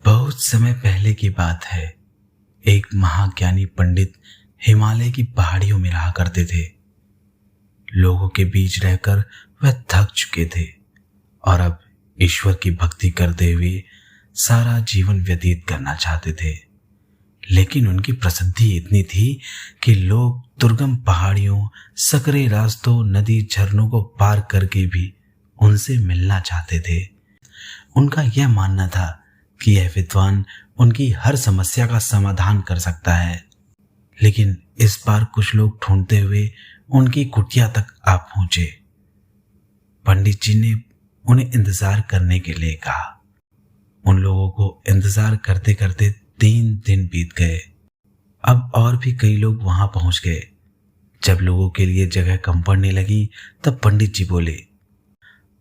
बहुत समय पहले की बात है। एक महाज्ञानी पंडित हिमालय की पहाड़ियों में रहा करते थे। लोगों के बीच रहकर वह थक चुके थे और अब ईश्वर की भक्ति करते हुए सारा जीवन व्यतीत करना चाहते थे। लेकिन उनकी प्रसिद्धि इतनी थी कि लोग दुर्गम पहाड़ियों, सकरे रास्तों, नदी, झरनों को पार करके भी उनसे मिलना चाहते थे। उनका यह मानना था कि यह विद्वान उनकी हर समस्या का समाधान कर सकता है। लेकिन इस बार कुछ लोग ढूंढते हुए उनकी कुटिया तक आ पहुंचे। पंडित जी ने उन्हें इंतजार करने के लिए कहा। उन लोगों को इंतजार करते करते 3 दिन बीत गए। अब और भी कई लोग वहां पहुंच गए। जब लोगों के लिए जगह कम पड़ने लगी तब पंडित जी बोले,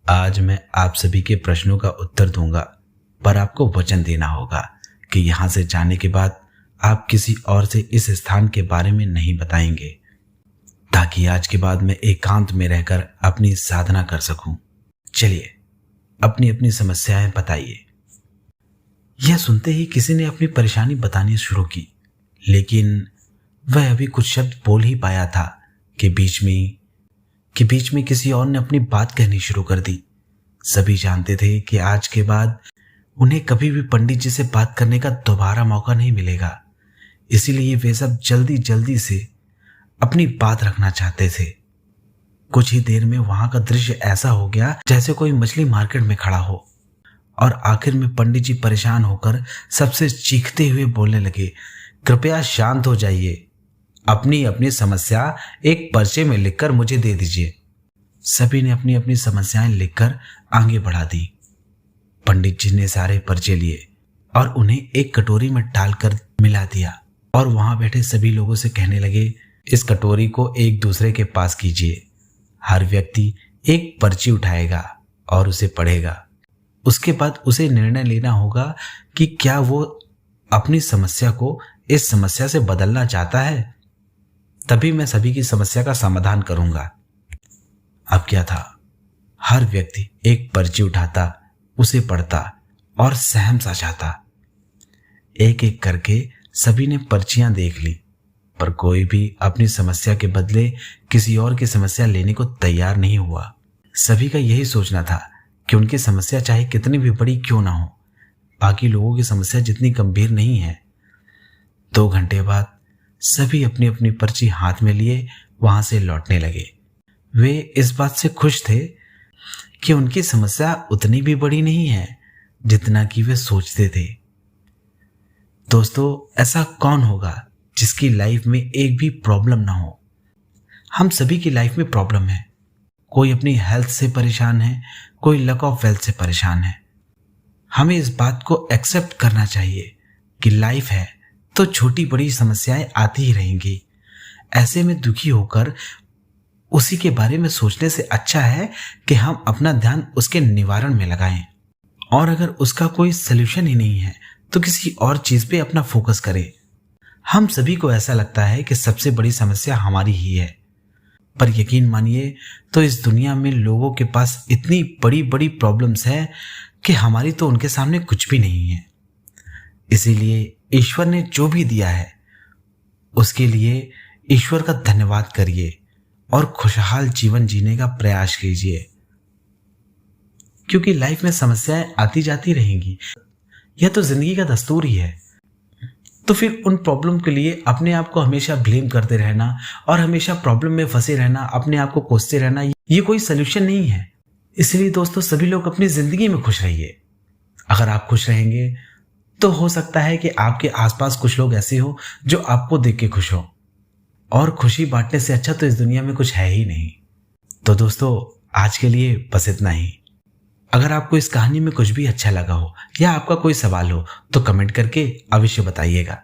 आज मैं आप सभी के प्रश्नों का उत्तर दूंगा, पर आपको वचन देना होगा कि यहां से जाने के बाद आप किसी और से इस स्थान के बारे में नहीं बताएंगे, ताकि आज के बाद मैं एकांत में रहकर अपनी साधना कर सकूं। चलिए, अपनी अपनी समस्याएं बताइए। यह सुनते ही किसी ने अपनी परेशानी बतानी शुरू की, लेकिन वह अभी कुछ शब्द बोल ही पाया था कि बीच में किसी और ने अपनी बात कहनी शुरू कर दी। सभी जानते थे कि आज के बाद उन्हें कभी भी पंडित जी से बात करने का दोबारा मौका नहीं मिलेगा। इसीलिए वे सब जल्दी जल्दी से अपनी बात रखना चाहते थे। कुछ ही देर में वहां का दृश्य ऐसा हो गया जैसे कोई मछली मार्केट में खड़ा हो। और आखिर में पंडित जी परेशान होकर सबसे चीखते हुए बोलने लगे, कृपया शांत हो जाइए, अपनी अपनी समस्या एक पर्चे में लिखकर मुझे दे दीजिए। सभी ने अपनी अपनी समस्याएं लिखकर आगे बढ़ा दी। पंडित जी ने सारे पर्चे लिए और उन्हें एक कटोरी में डालकर मिला दिया और वहां बैठे सभी लोगों से कहने लगे, इस कटोरी को एक दूसरे के पास कीजिए। हर व्यक्ति एक पर्ची उठाएगा और उसे पढ़ेगा। उसके बाद उसे निर्णय लेना होगा कि क्या वो अपनी समस्या को इस समस्या से बदलना चाहता है। तभी मैं सभी की समस्या का समाधान करूंगा। अब क्या था, हर व्यक्ति एक पर्ची उठाता, उसे पढ़ता और सहम सा जाता। एक एक करके सभी ने पर्चियां देख ली, पर कोई भी अपनी समस्या के बदले किसी और की समस्या लेने को तैयार नहीं हुआ। सभी का यही सोचना था कि उनकी समस्या चाहे कितनी भी बड़ी क्यों ना हो, बाकी लोगों की समस्या जितनी गंभीर नहीं है। 2 घंटे बाद सभी अपनी अपनी पर्ची हाथ में लिए वहां से लौटने लगे। वे इस बात से खुश थे कि उनकी समस्या उतनी भी बड़ी नहीं है जितना कि वे सोचते थे। दोस्तों, ऐसा कौन होगा जिसकी लाइफ में एक भी प्रॉब्लम ना हो? हम सभी की लाइफ में प्रॉब्लम है। कोई अपनी हेल्थ से परेशान है, कोई लक ऑफ वेल्थ से परेशान है। हमें इस बात को एक्सेप्ट करना चाहिए कि लाइफ है तो छोटी बड़ी समस्याएं आती ही रहेंगी। ऐसे में दुखी होकर उसी के बारे में सोचने से अच्छा है कि हम अपना ध्यान उसके निवारण में लगाएं। और अगर उसका कोई सल्यूशन ही नहीं है तो किसी और चीज पे अपना फोकस करें। हम सभी को ऐसा लगता है कि सबसे बड़ी समस्या हमारी ही है, पर यकीन मानिए तो इस दुनिया में लोगों के पास इतनी बड़ी बड़ी प्रॉब्लम्स हैं कि हमारी तो उनके सामने कुछ भी नहीं है। इसीलिए ईश्वर ने जो भी दिया है उसके लिए ईश्वर का धन्यवाद करिए और खुशहाल जीवन जीने का प्रयास कीजिए, क्योंकि लाइफ में समस्याएं आती जाती रहेंगी। यह तो जिंदगी का दस्तूर ही है। तो फिर उन प्रॉब्लम के लिए अपने आप को हमेशा ब्लेम करते रहना और हमेशा प्रॉब्लम में फंसे रहना, अपने आप को कोसते रहना, ये कोई सलूशन नहीं है। इसलिए दोस्तों, सभी लोग अपनी जिंदगी में खुश रहिए। अगर आप खुश रहेंगे तो हो सकता है कि आपके आसपास कुछ लोग ऐसे हो जो आपको देख के खुश हो, और खुशी बांटने से अच्छा तो इस दुनिया में कुछ है ही नहीं। तो दोस्तों, आज के लिए बस इतना ही। अगर आपको इस कहानी में कुछ भी अच्छा लगा हो या आपका कोई सवाल हो तो कमेंट करके अवश्य बताइएगा।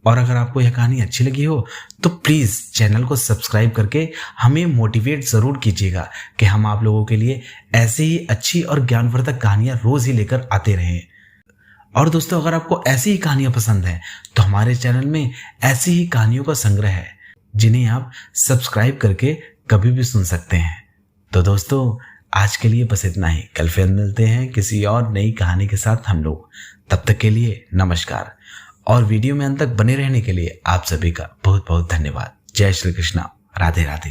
और अगर आपको यह कहानी अच्छी लगी हो तो प्लीज़ चैनल को सब्सक्राइब करके हमें मोटिवेट ज़रूर कीजिएगा कि हम आप लोगों के लिए ऐसे ही अच्छी और ज्ञानवर्धक कहानियाँ रोज़ ही लेकर आते रहें। और दोस्तों, अगर आपको ऐसी ही कहानियाँ पसंद हैं तो हमारे चैनल में ऐसी ही कहानियों का संग्रह है जिन्हें आप सब्सक्राइब करके कभी भी सुन सकते हैं। तो दोस्तों, आज के लिए बस इतना ही। कल फिर मिलते हैं किसी और नई कहानी के साथ हम लोग। तब तक के लिए नमस्कार। और वीडियो में अंत तक बने रहने के लिए आप सभी का बहुत बहुत धन्यवाद। जय श्री कृष्णा। राधे राधे।